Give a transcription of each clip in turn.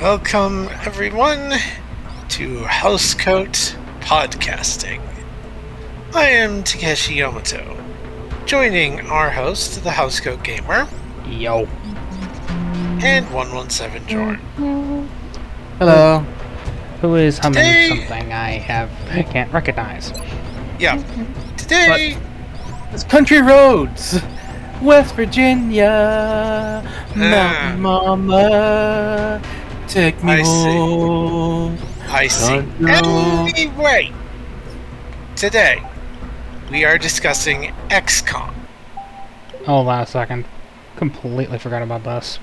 Welcome, everyone, to Housecoat Podcasting. I am Takeshi Yamato, joining our host, the Housecoat Gamer, Yo. and 117 Jorn. Hello. Who is humming Today- something I can't recognize? Yeah, today, It's Country Roads, West Virginia, Mountain Mama, take me I see. home. I see. Country Anyway, today, we are discussing XCOM. Hold on a second. Completely forgot about this.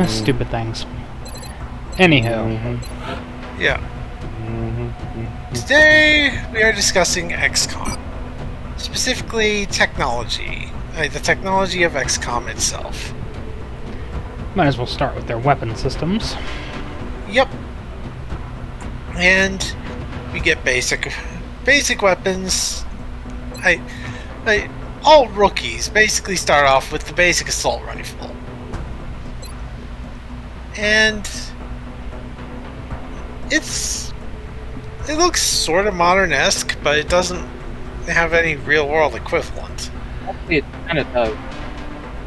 Stupid things. Anywho. Yeah. Today, we are discussing XCOM. Specifically, technology. The technology of XCOM itself. Might as well start with their weapon systems. Yep. And we get basic weapons. All rookies basically start off with the basic assault rifle. And it looks sort of modern-esque, but it doesn't have any real-world equivalent. It kind of does.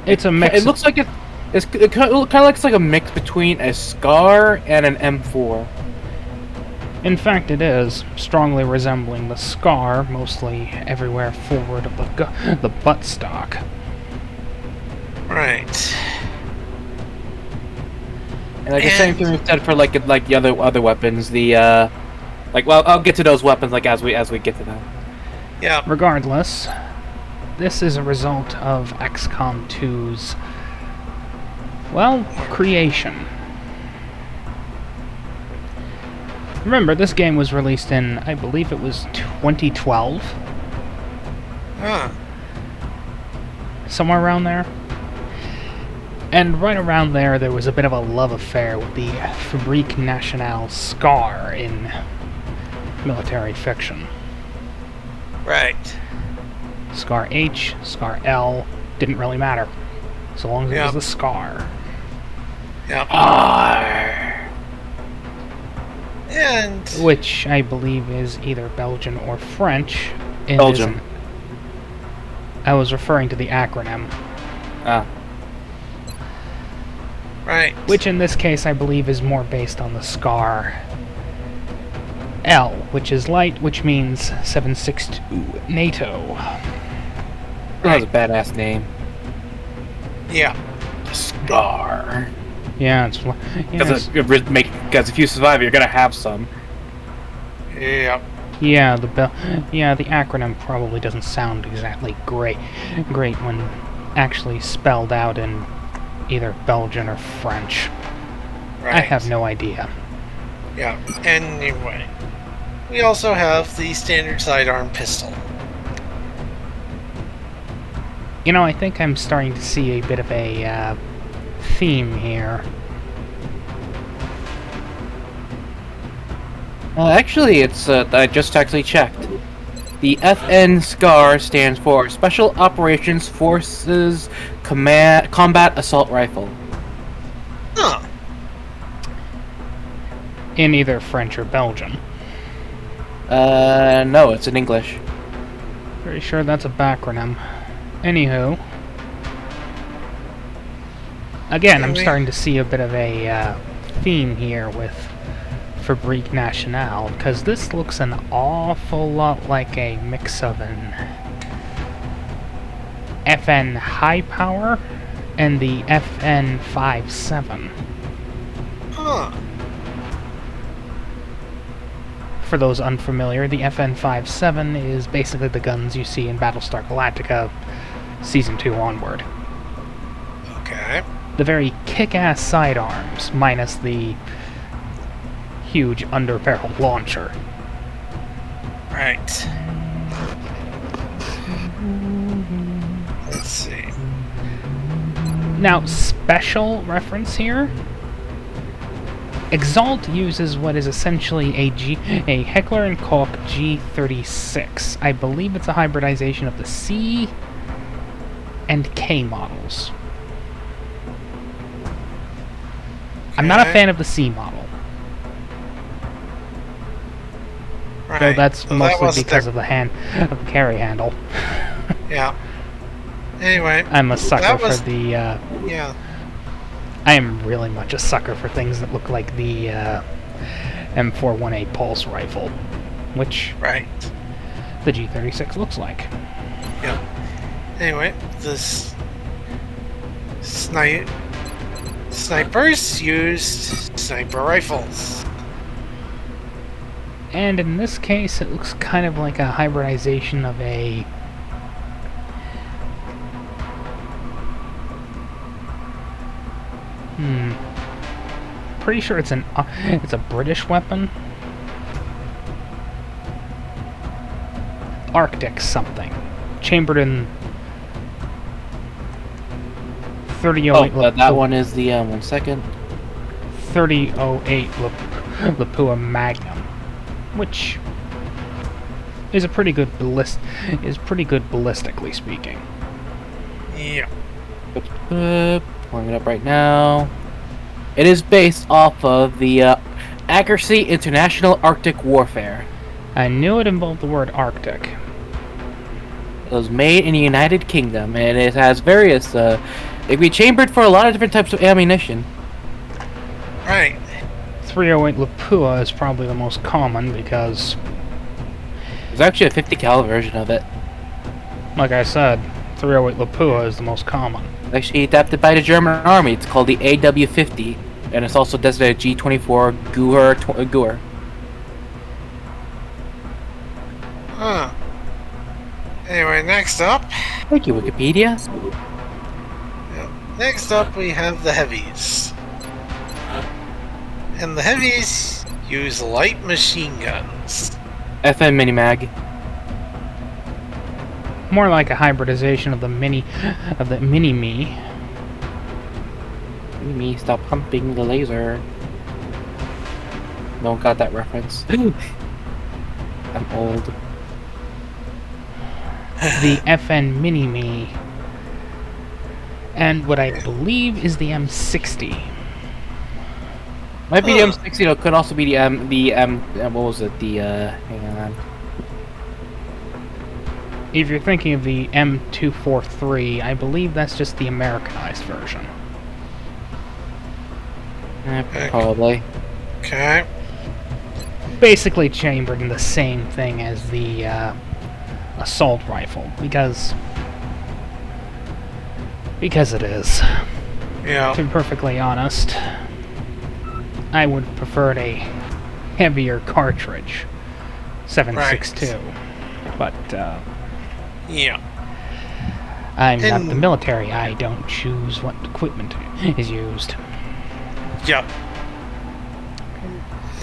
It's a mix. It looks like it kind of looks like a mix between a Scar and an M4. In fact, it is strongly resembling the Scar, mostly everywhere forward of the buttstock. Right. And like the same thing we said for like the other weapons. I'll get to those weapons as we get to them. Yeah. Regardless, this is a result of XCOM 2's, creation. Remember, this game was released in, I believe it was 2012? Huh. Somewhere around there. And right around there was a bit of a love affair with the Fabrique Nationale Scar in military fiction. Right. Scar H, Scar L, didn't really matter. So long as it was the Scar. Yeah. And Which I believe is either Belgian or French. It Belgium. isn't. I was referring to the acronym. right. Which in this case I believe is more based on the Scar L, which is light, which means 762 NATO. That was a badass name. Yeah. Scar. Yeah, it's Because if you survive, you're gonna have some. Yeah. the acronym probably doesn't sound exactly great when actually spelled out in either Belgian or French. Right. I have no idea. Yeah. Anyway, we also have the standard sidearm pistol. You know, I think I'm starting to see a bit of a theme here. Actually, it's I just actually checked. The FN SCAR stands for Special Operations Forces Combat Assault Rifle. Huh. In either French or Belgian. No, it's in English. Pretty sure that's a backronym. Anywho. Again, I'm starting to see a bit of a theme here with Fabrique Nationale, because this looks an awful lot like a mix of an FN High Power and the FN 57. Huh. For those unfamiliar, the FN 57 is basically the guns you see in Battlestar Galactica Season 2 onward. Okay. The very kick-ass sidearms, minus the huge under-barrel launcher. Right. Let's see. Now, special reference here. Exalt uses what is essentially a Heckler & Koch G36. I believe it's a hybridization of the C and K models. I'm not a fan of the C model. Right. Though that's So mostly because of the carry handle. Yeah. Anyway. I'm a sucker for the... yeah. I am really much a sucker for things that look like the M418 Pulse rifle, which Right. the G36 looks like. Yep. Anyway, this snipers used sniper rifles. And in this case, it looks kind of like a hybridization of a... Pretty sure it's a British weapon. Arctic something. Chambered in 3008. Oh, that one is the, one second. 3008 Lapua Magnum, which is pretty good ballistically speaking. Yeah. Pulling it up right now. It is based off of the Accuracy International Arctic Warfare. I knew it involved the word Arctic. It was made in the United Kingdom, and it has various, it can be chambered for a lot of different types of ammunition. Right. 308 Lapua is probably the most common because... There's actually a 50 cal version of it. Like I said, 308 Lapua is the most common. Actually adapted by the German army. It's called the AW-50, and it's also designated G24 Guer. Huh. Anyway, next up. Thank you, Wikipedia. Next up, we have the Heavies. And the Heavies use light machine guns. FN Minimag. More like a hybridization of the Mini-Me. Mini-Me, stop pumping the laser. No one got that reference. I'm old. The FN Mini-Me. And what I believe is the M60. Might be the M60, it could also be the what was it, hang on. If you're thinking of the M243, I believe that's just the Americanized version. Probably. Okay. Basically chambered in the same thing as the assault rifle, because it is. Yeah. To be perfectly honest, I would have preferred a heavier cartridge, 7.62, but yeah. I'm not the military. I don't choose what equipment is used. Yep.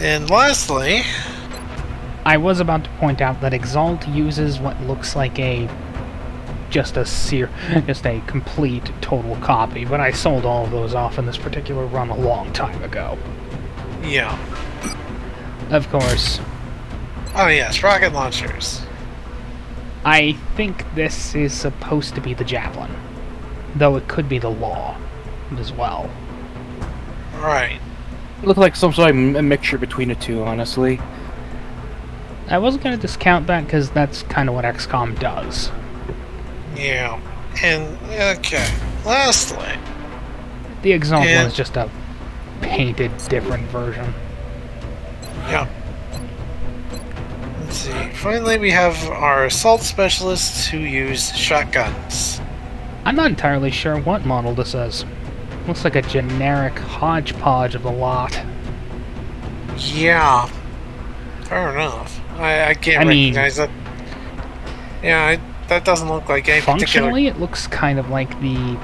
And lastly, I was about to point out that Exalt uses what looks like just a complete total copy, but I sold all of those off in this particular run a long time ago. yeah. Of course, Oh yes, rocket launchers. I think this is supposed to be the Javelin, though it could be the Law as well. Right. It looked like some sort of a mixture between the two, honestly. I wasn't going to discount that because that's kind of what XCOM does. Yeah. And, okay. Lastly. The Exalt one is just a painted different version. Yeah. Let's see. Finally, we have our assault specialists who use shotguns. I'm not entirely sure what model this is. Looks like a generic hodgepodge of the lot. Yeah. Fair enough. I can't recognize that. Yeah, that doesn't look like any functionally, it looks kind of like the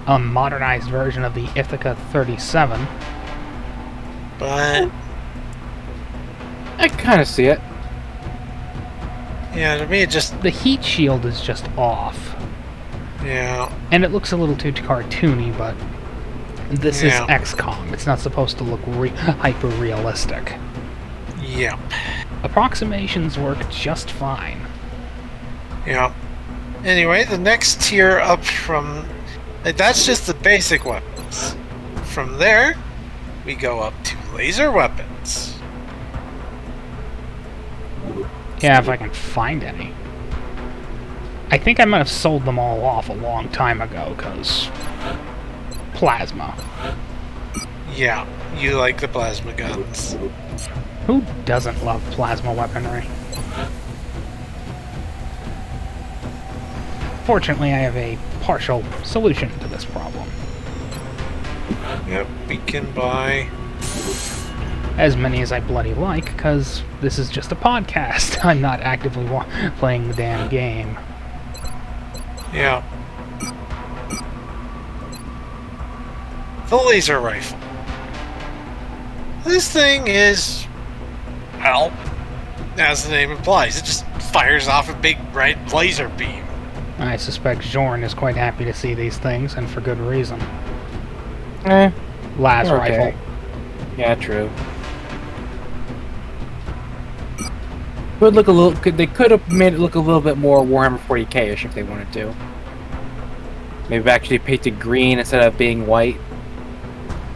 modernized version of the Ithaca 37. But I kind of see it. yeah, to me it just... The heat shield is just off. Yeah. And it looks a little too cartoony, but this is XCOM. It's not supposed to look hyper-realistic. Yep. Approximations work just fine. Yep. Anyway, the next tier up from... That's just the basic weapons. From there, we go up to laser weapons. Yeah, if I can find any. I think I might have sold them all off a long time ago, because... plasma. Yeah, you like the plasma guns. Who doesn't love plasma weaponry? Fortunately, I have a partial solution to this problem. Yep, we can buy... As many as I bloody like, because this is just a podcast. I'm not actively playing the damn game. Yeah. The laser rifle. This thing is... well, as the name implies, it just fires off a big red laser beam. I suspect Jorn is quite happy to see these things, and for good reason. Las rifle. Yeah, true. Would look a little. They could have made it look a little bit more Warhammer 40k-ish if they wanted to. Maybe actually painted green instead of being white.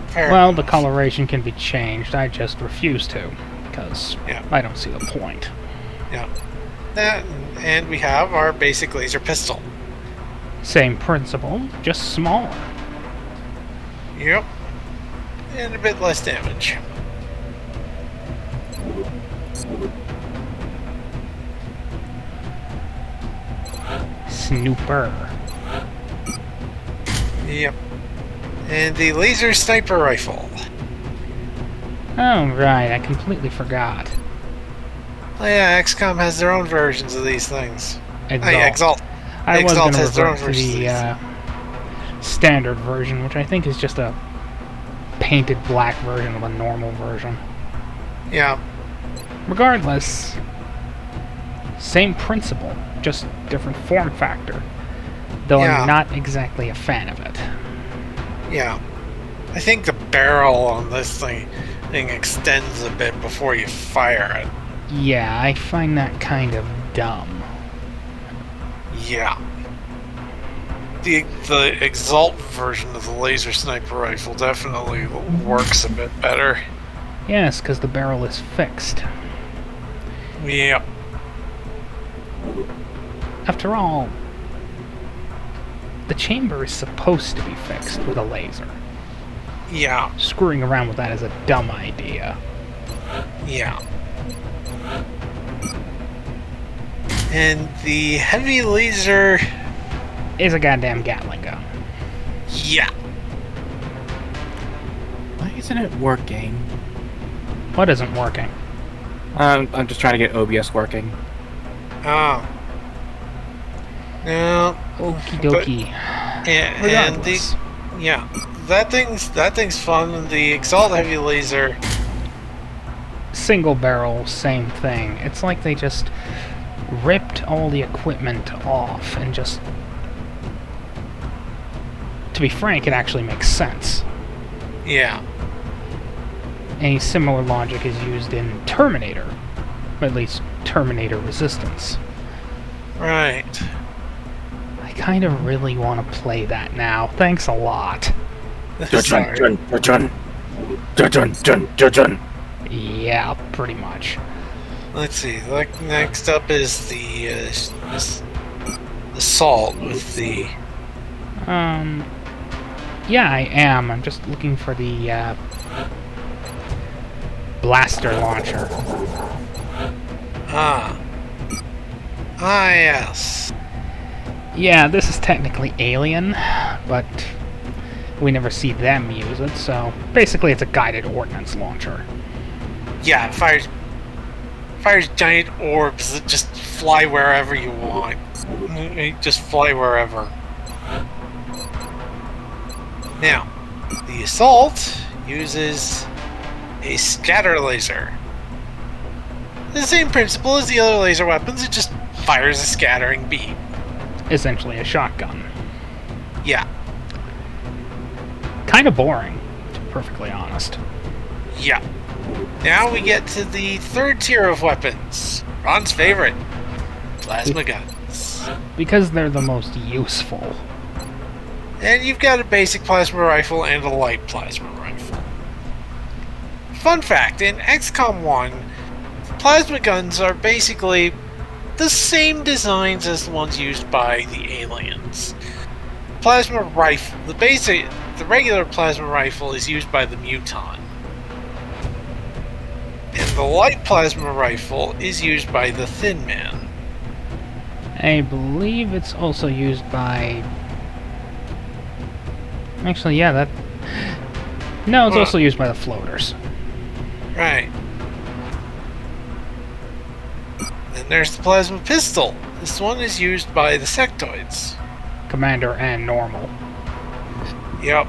Fair Well, enough. the coloration can be changed. I just refuse to, because I don't see the point. Yeah. That, and we have our basic laser pistol. Same principle, just smaller. Yep. And a bit less damage. Snooper. Yep. And the laser sniper rifle. Oh, right, I completely forgot. Oh yeah, XCOM has their own versions of these things. Exalt. Exalt. I was Exalt going to has their own revert to versions of the standard version, which I think is just a painted black version of a normal version. Yeah. Regardless, same principle, just different form factor. Though Yeah. I'm not exactly a fan of it. Yeah. I think the barrel on this thing extends a bit before you fire it. Yeah, I find that kind of dumb. Yeah. The Exalt version of the laser sniper rifle definitely works a bit better. Yes, because the barrel is fixed. Yep. After all, the chamber is supposed to be fixed with a laser. Yeah. Screwing around with that is a dumb idea. Yeah. And the heavy laser... Is a goddamn Gatling gun. Yeah. Why isn't it working? What isn't working? I'm just trying to get OBS working. Oh. No. Okie dokie. And the... Regardless. Yeah. That thing's fun. The Exalt heavy laser... Single barrel, same thing. It's like they just ripped all the equipment off and just... To be frank, it actually makes sense. Yeah. A similar logic is used in Terminator. At least, Terminator Resistance. Right. I kind of really want to play that now. Thanks a lot. Sorry. Yeah, pretty much. Let's see. Next up is the assault with the... Yeah, I am. I'm just looking for the, blaster launcher. Ah, yes. Yeah, this is technically Alien, but we never see them use it, so basically it's a guided ordnance launcher. Yeah, it fires giant orbs that just fly wherever you want. Just fly wherever. Now, the assault uses a scatter laser. The same principle as the other laser weapons, it just fires a scattering beam. Essentially a shotgun. Yeah, Kind of boring, to be perfectly honest. yeah. Now we get to the third tier of weapons. Ron's favorite. Plasma guns. Because they're the most useful. And you've got a basic plasma rifle and a light plasma rifle. Fun fact, in XCOM 1, plasma guns are basically the same designs as the ones used by the aliens. Plasma rifle, the regular plasma rifle is used by the Muton. And the light plasma rifle is used by the Thin Man. I believe it's also used by... Actually, yeah, that... No, it's also used by the floaters. Right. Then there's the plasma pistol. This one is used by the sectoids. Commander and normal. Yep.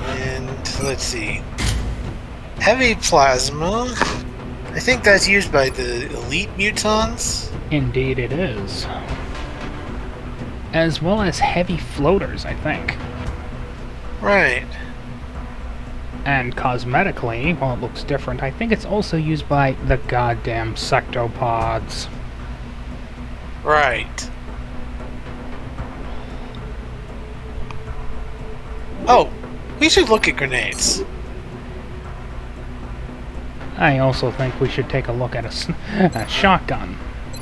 And let's see. Heavy plasma. I think that's used by the elite mutons. Indeed it is. As well as heavy floaters, I think. Right. And cosmetically, while it looks different, I think it's also used by the goddamn sectopods. Right. Oh, we should look at grenades. I also think we should take a look at a shotgun,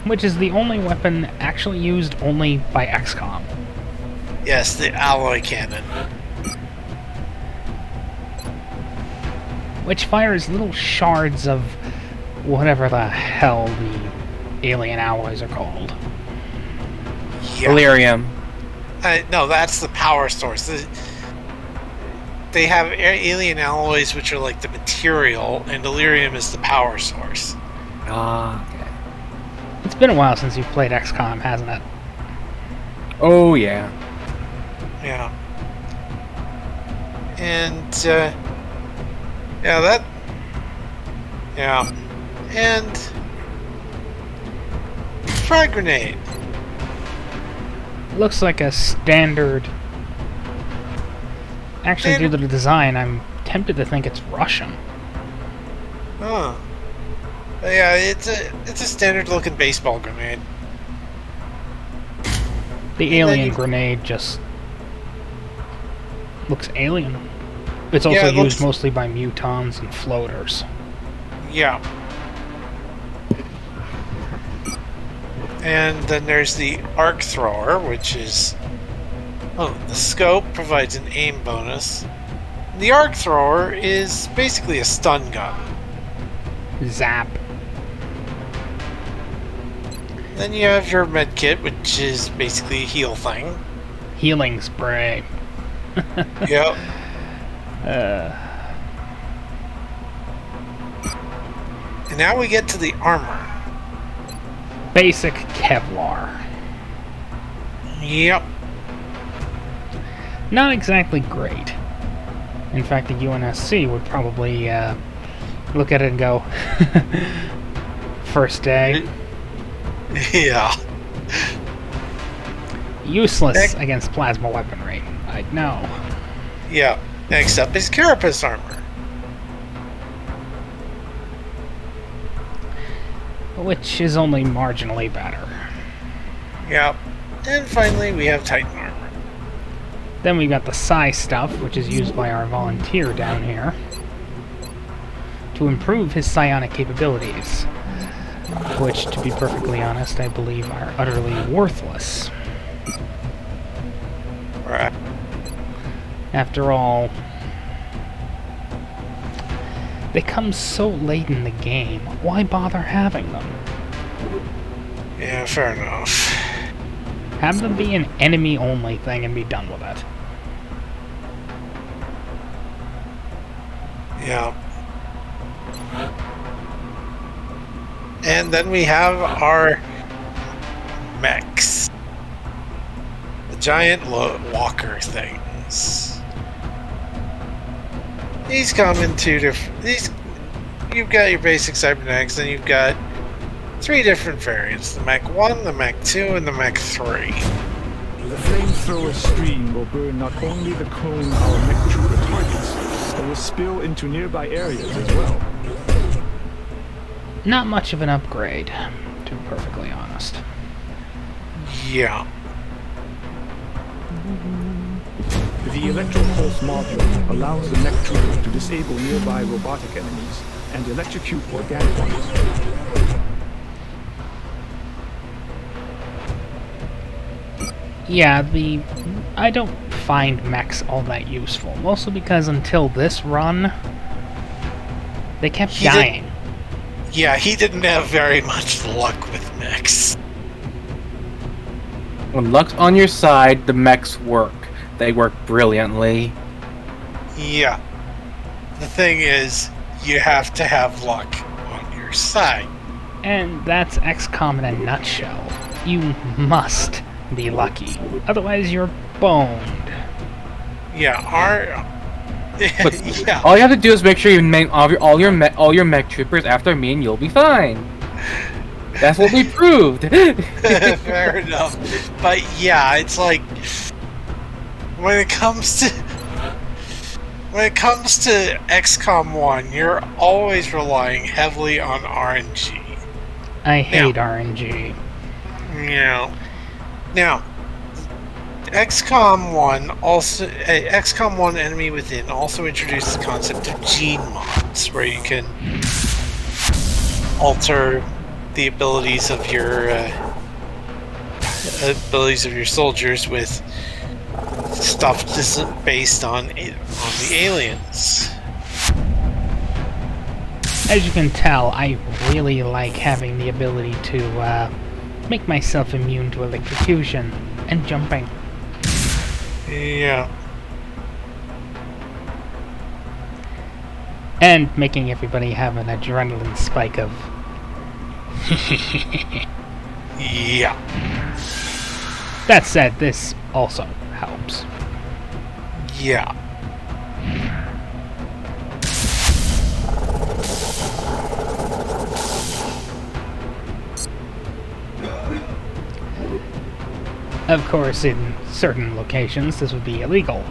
which is the only weapon actually used only by XCOM. Yes, the alloy cannon. Which fires little shards of whatever the hell the alien alloys are called. Yeah. Delirium. No, that's the power source. They have alien alloys, which are like the material, and delirium is the power source. Ah, okay. It's been a while since you've played XCOM, hasn't it? Oh, yeah. Yeah. And, yeah, that... Yeah. And... frag grenade. Looks like a standard... Actually, due to the design, I'm tempted to think it's Russian. Huh. Yeah, it's a standard-looking baseball grenade. The alien grenade just looks alien. It's also used mostly by mutons and floaters. Yeah. And then there's the arc thrower, which is... Oh, the scope provides an aim bonus. The arc thrower is basically a stun gun. Zap. Then you have your med kit, which is basically a heal thing. Healing spray. Yep. And now we get to the armor. Basic Kevlar. Yep. Not exactly great. In fact, the UNSC would probably look at it and go, first day. Yeah. Useless against plasma weaponry. I know. Yeah. Next up is Carapace armor. Which is only marginally better. Yep. And finally, we have Titan armor. Then we got the Psi stuff, which is used by our volunteer down here to improve his psionic capabilities, which, to be perfectly honest, I believe are utterly worthless. Right. After all, they come so late in the game, why bother having them? Yeah, fair enough. Have them be an enemy-only thing and be done with it. Yeah. And then we have our mechs. The giant walker things. These come in two different... You've got your basic cybernetics, and you've got 3 different variants. The Mech 1, the Mech 2, and the Mech 3. The flamethrower stream will burn not only the clone our mech trooper targets, but will spill into nearby areas as well. Not much of an upgrade, to be perfectly honest. Yeah. The Electro Pulse module allows the mech troopers to disable nearby robotic enemies and electrocute organic ones. Yeah, I don't find mechs all that useful, mostly because until this run, they kept dying. Yeah, he didn't have very much luck with mechs. When luck's on your side, the mechs work. They work brilliantly. Yeah. The thing is, you have to have luck on your side. And that's XCOM in a nutshell. You must be lucky. Otherwise, you're boned. Yeah, yeah. All you have to do is make sure you make all your mech troopers after me, and you'll be fine. That's what we proved. Fair enough. But yeah, it's like when it comes to XCOM 1, you're always relying heavily on RNG. I hate RNG. Yeah. Now, XCOM 1 also XCOM 1 Enemy Within also introduced the concept of gene mods, where you can alter the abilities of your soldiers with stuff based on the aliens. As you can tell, I really like having the ability to make myself immune to electrocution and jumping. Yeah. And making everybody have an adrenaline spike of... Yeah. That said, this also helps. Yeah. Of course, in certain locations, this would be illegal.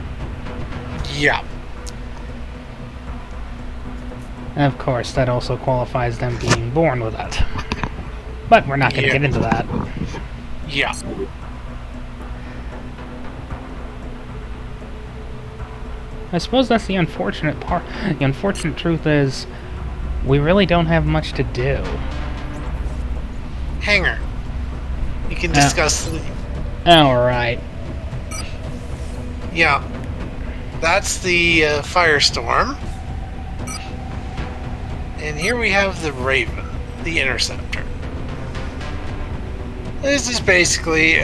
Yeah. And of course, that also qualifies them being born with it. But we're not going to get into that. Yeah. I suppose that's the unfortunate part. The unfortunate truth is, we really don't have much to do. Hangar. You can discuss... Alright. Yeah. That's the Firestorm. And here we have the Raven, the Interceptor. This is basically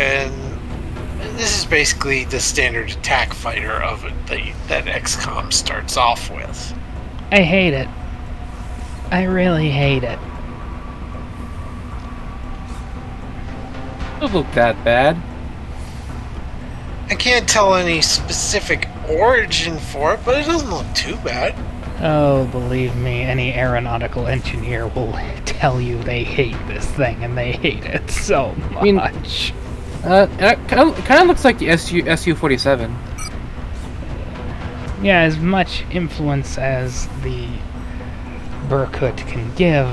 the standard attack fighter of it that XCOM starts off with. I hate it. I really hate it. It doesn't look that bad. I can't tell any specific origin for it, but it doesn't look too bad. Oh, believe me, any aeronautical engineer will tell you they hate this thing, and they hate it so much. It kind of looks like the SU-47. Yeah, as much influence as the Burkut can give.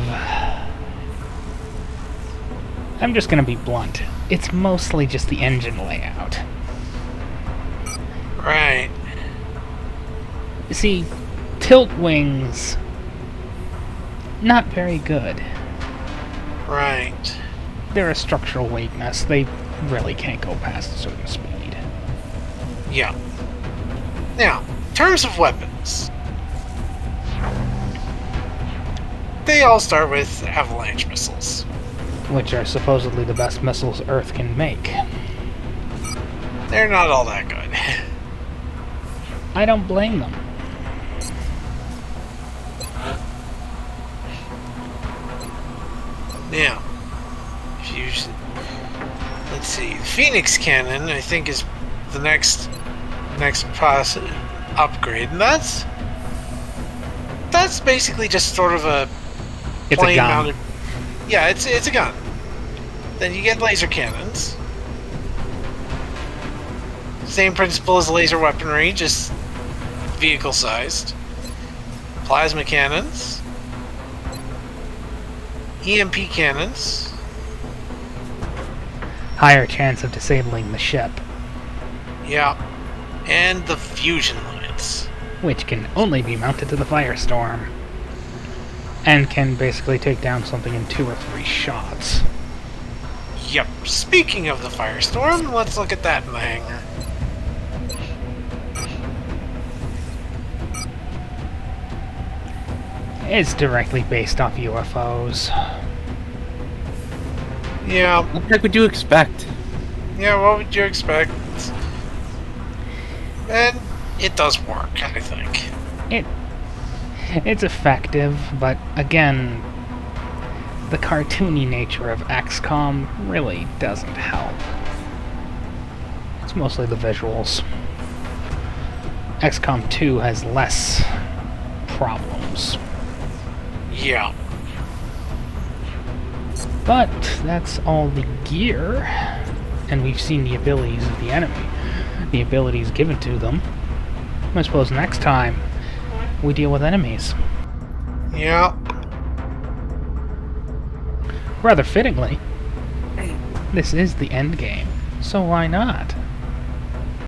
I'm just gonna be blunt. It's mostly just the engine layout. Right. You see, tilt wings, not very good. Right. They're a structural weakness. They really can't go past a certain speed. Yeah. Now, in terms of weapons, they all start with avalanche missiles. Which are supposedly the best missiles Earth can make. They're not all that good. I don't blame them. Now, let's see, Phoenix Cannon, I think, is the next upgrade, and that's basically just sort of a plain mounted. Yeah, it's a gun. Then you get laser cannons. Same principle as laser weaponry, just vehicle-sized. Plasma cannons. EMP cannons. Higher chance of disabling the ship, Yeah. And the fusion lance. which can only be mounted to the Firestorm. And can basically take down something in 2 or 3 shots. Yep. Speaking of the Firestorm, let's look at that in the hangar. It's directly based off UFOs. Yeah. What the heck would you expect? Yeah, what would you expect? And it does work, I think. It's effective, but again, the cartoony nature of XCOM really doesn't help. It's mostly the visuals. XCOM 2 has less problems. Yeah. But that's all the gear, and we've seen the abilities of the enemy, the abilities given to them. I suppose next time we deal with enemies. Yeah. Rather fittingly, this is the end game, so why not?